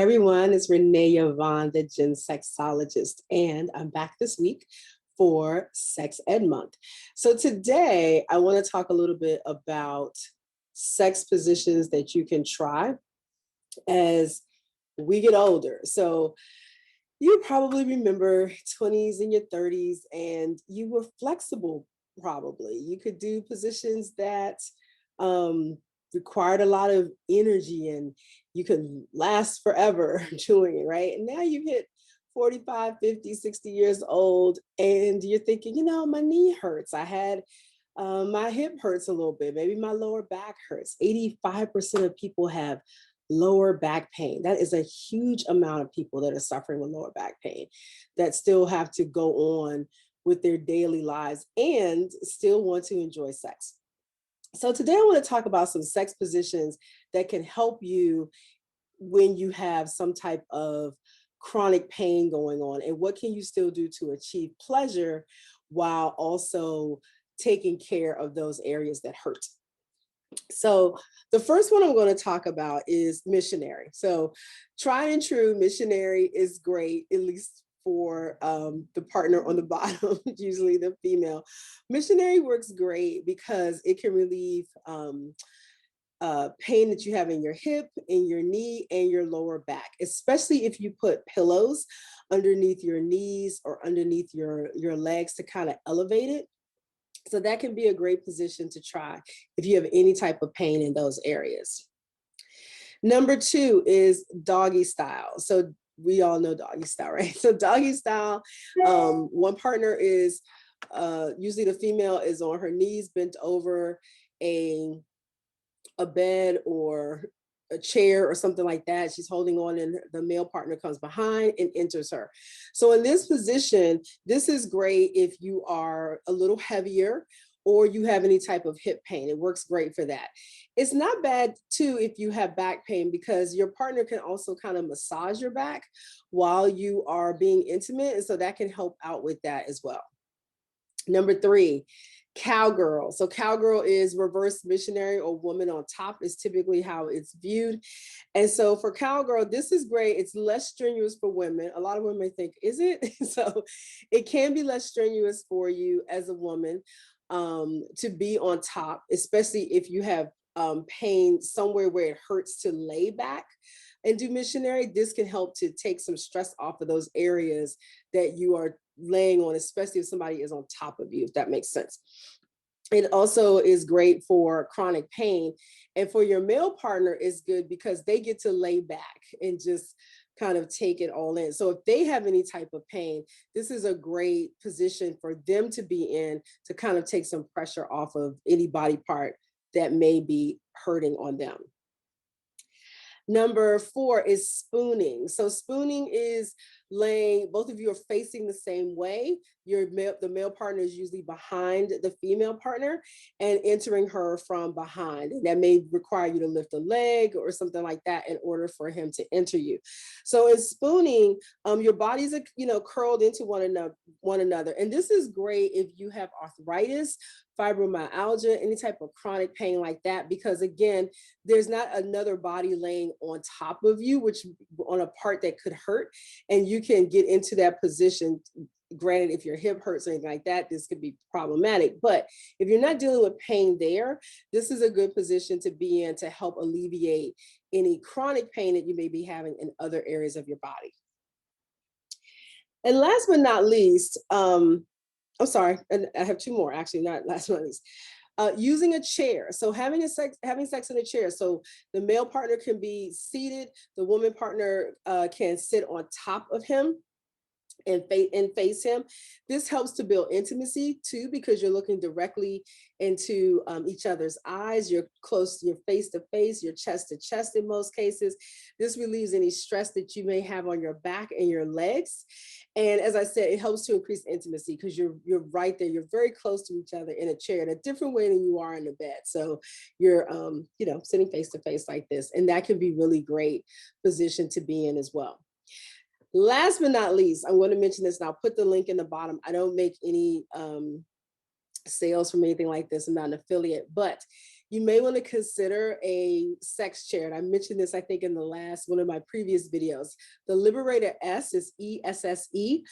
everyone, it's Renée Yvonne, the Gen Sexologist, and I'm back this week for Sex Ed Month. So today I want to talk a little bit about sex positions that you can try as we get older. So you probably remember 20s and your 30s, and you were flexible probably. You could do positions that required a lot of energy and you could last forever doing it, right? And now you hit 45, 50, 60 years old and you're thinking, my knee hurts. I had my hip hurts a little bit. Maybe my lower back hurts. 85% of people have lower back pain. That is a huge amount of people that are suffering with lower back pain that still have to go on with their daily lives and still want to enjoy sex. So today I want to talk about some sex positions that can help you when you have some type of chronic pain going on, and what can you still do to achieve pleasure while also taking care of those areas that hurt. So the first one I'm going to talk about is Missionary. So tried and true, Missionary is great, at least for the partner on the bottom, usually the female. Missionary works great because it can relieve pain that you have in your hip, in your knee, and your lower back, especially if you put pillows underneath your knees or underneath your legs to kind of elevate it. So that can be a great position to try if you have any type of pain in those areas. Number 2 is Doggy Style. So we all know Doggy Style, right? So Doggy Style, one partner is, usually the female is on her knees, bent over a bed or a chair or something like that. She's holding on and the male partner comes behind and enters her. So in this position, this is great if you are a little heavier or you have any type of hip pain. It works great for that. It's not bad too if you have back pain, because your partner can also kind of massage your back while you are being intimate. And so that can help out with that as well. Number 3, Cowgirl. So Cowgirl is reverse missionary, or woman on top is typically how it's viewed. And so for Cowgirl, this is great. It's less strenuous for women. A lot of women think, is it? So it can be less strenuous for you as a woman to be on top, especially if you have pain somewhere where it hurts to lay back and do missionary. This can help to take some stress off of those areas that you are laying on, especially if somebody is on top of you, if that makes sense. It also is great for chronic pain. And for your male partner is good because they get to lay back and just kind of take it all in. So if they have any type of pain, this is a great position for them to be in to kind of take some pressure off of any body part that may be hurting on them. Number 4 is spooning. So spooning is laying, both of you are facing the same way. The male partner is usually behind the female partner and entering her from behind. And that may require you to lift a leg or something like that in order for him to enter you. So in spooning, your bodies are curled into one another. And this is great if you have arthritis, fibromyalgia, any type of chronic pain like that, because again, there's not another body laying on top of you, which on a part that could hurt, and you can get into that position. Granted, if your hip hurts or anything like that, this could be problematic. But if you're not dealing with pain there, this is a good position to be in to help alleviate any chronic pain that you may be having in other areas of your body. And last but not least, I'm sorry, and I have 2 more, actually, not last but not least. Using a chair. So having sex in a chair. So the male partner can be seated, the woman partner can sit on top of him and face him. This helps to build intimacy too, because you're looking directly into each other's eyes. You're close, you're face to face, you're chest to chest in most cases. This relieves any stress that you may have on your back and your legs. And as I said, it helps to increase intimacy because you're right there. You're very close to each other in a chair in a different way than you are in the bed. So you're, sitting face to face like this, and that can be really great position to be in as well. Last but not least, I'm going to mention this, and I'll put the link in the bottom. I don't make any sales from anything like this. I'm not an affiliate, but you may want to consider a sex chair. And I mentioned this, I think, in the last one of my previous videos. The Liberator S is ESSE,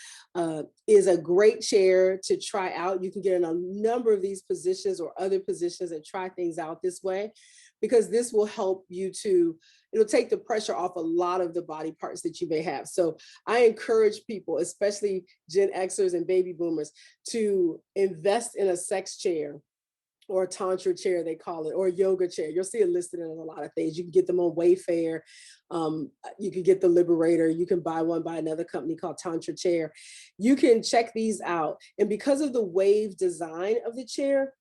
is a great chair to try out. You can get in a number of these positions or other positions and try things out this way, because this will help you to, it'll take the pressure off a lot of the body parts that you may have. So I encourage people, especially Gen Xers and baby boomers, to invest in a sex chair, or a tantra chair, they call it, or a yoga chair. You'll see it listed in a lot of things. You can get them on Wayfair. You can get the Liberator. You can buy one by another company called Tantra Chair. You can check these out. And because of the wave design of the chair,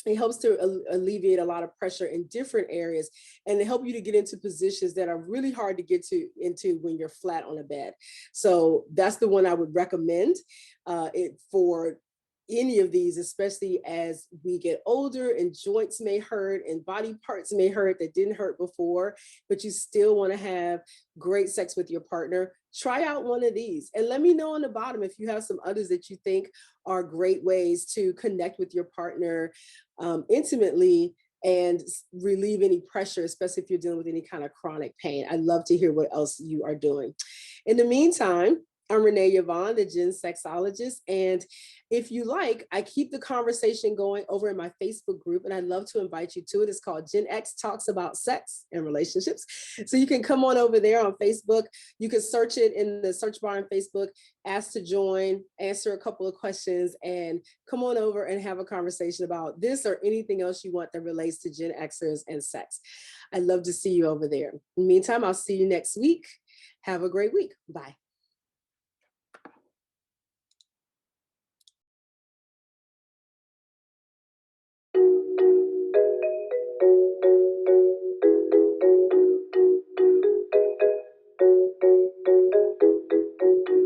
it helps to alleviate a lot of pressure in different areas, and to help you to get into positions that are really hard to get into when you're flat on a bed. So that's the one I would recommend for any of these, especially as we get older and joints may hurt and body parts may hurt that didn't hurt before, but you still want to have great sex with your partner. Try out one of these and let me know on the bottom if you have some others that you think are great ways to connect with your partner intimately and relieve any pressure, especially if you're dealing with any kind of chronic pain. I'd love to hear what else you are doing. In the meantime, I'm Renée Yvonne, the Gen Sexologist. And if you like, I keep the conversation going over in my Facebook group, and I'd love to invite you to it. It's called Gen X Talks About Sex and Relationships. So you can come on over there on Facebook. You can search it in the search bar on Facebook, ask to join, answer a couple of questions, and come on over and have a conversation about this or anything else you want that relates to Gen Xers and sex. I'd love to see you over there. In the meantime, I'll see you next week. Have a great week. Bye.